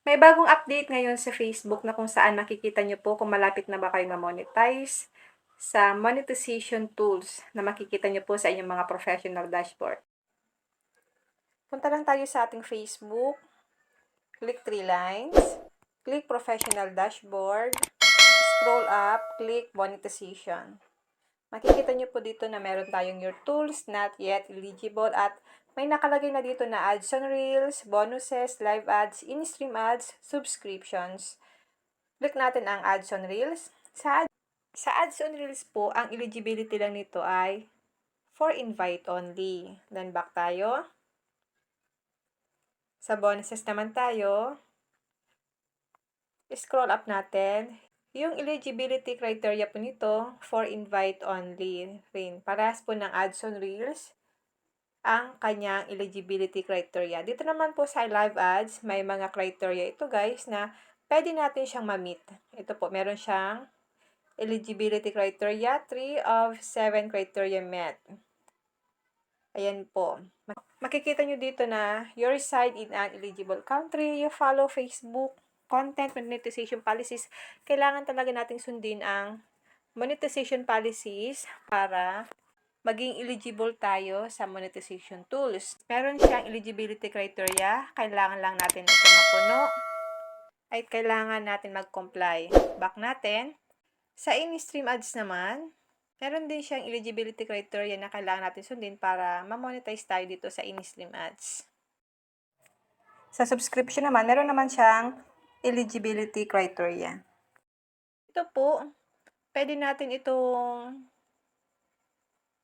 May bagong update ngayon sa Facebook na kung saan makikita nyo po kung malapit na ba kayo ma-monetize sa monetization tools na makikita nyo po sa inyong mga professional dashboard. Punta lang tayo sa ating Facebook, click 3 lines, click professional dashboard, scroll up, click monetization. Makikita nyo po dito na meron tayong your tools not yet eligible at may nakalagay na dito na ads on reels, bonuses, live ads, in-stream ads, subscriptions. Click natin ang ads on reels. Sa ads on reels po, ang eligibility lang nito ay for invite only. Then back tayo. Sa bonuses naman tayo. Scroll up natin. Yung eligibility criteria po nito, for invite only rin. Parehas po ng ads on reels ang kanyang eligibility criteria. Dito naman po sa live ads, may mga criteria ito guys na pwede natin siyang ma-meet. Ito po, meron siyang eligibility criteria, 3 of 7 criteria met. Ayan po. Makikita nyo dito na you reside in an eligible country, you follow Facebook, content monetization policies. Kailangan talaga nating sundin ang monetization policies para maging eligible tayo sa monetization tools. Meron siyang eligibility criteria. Kailangan lang natin ito mapuno. Ay kailangan natin mag-comply. Back natin. Sa in-stream ads naman, meron din siyang eligibility criteria na kailangan natin sundin para ma-monetize tayo dito sa in-stream ads. Sa subscription naman, meron naman siyang eligibility criteria. Ito po, pwede natin itong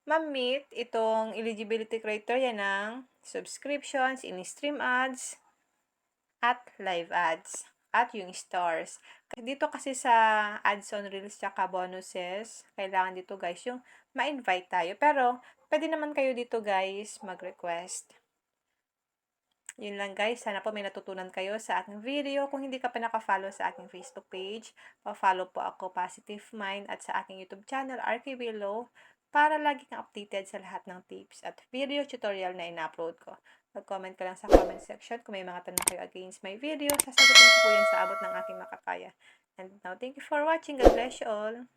ma-meet itong eligibility criteria ng subscriptions, in-stream ads, at live ads, at yung stars. Dito kasi sa ads on reels tsaka bonuses, kailangan dito guys yung ma-invite tayo. Pero, pwede naman kayo dito guys mag-request. Yun lang guys, sana po may natutunan kayo sa aking video. Kung hindi ka pa naka-follow sa aking Facebook page, pa-follow po ako Positive Mind at sa aking YouTube channel, RK Willow, para lagi kang updated sa lahat ng tips at video tutorial na ina-upload ko. Mag-comment ka lang sa comment section kung may mga tanong kayo against my video. Sasagutin ko po yan sa abot ng aking makakaya. And now, thank you for watching. God bless you all.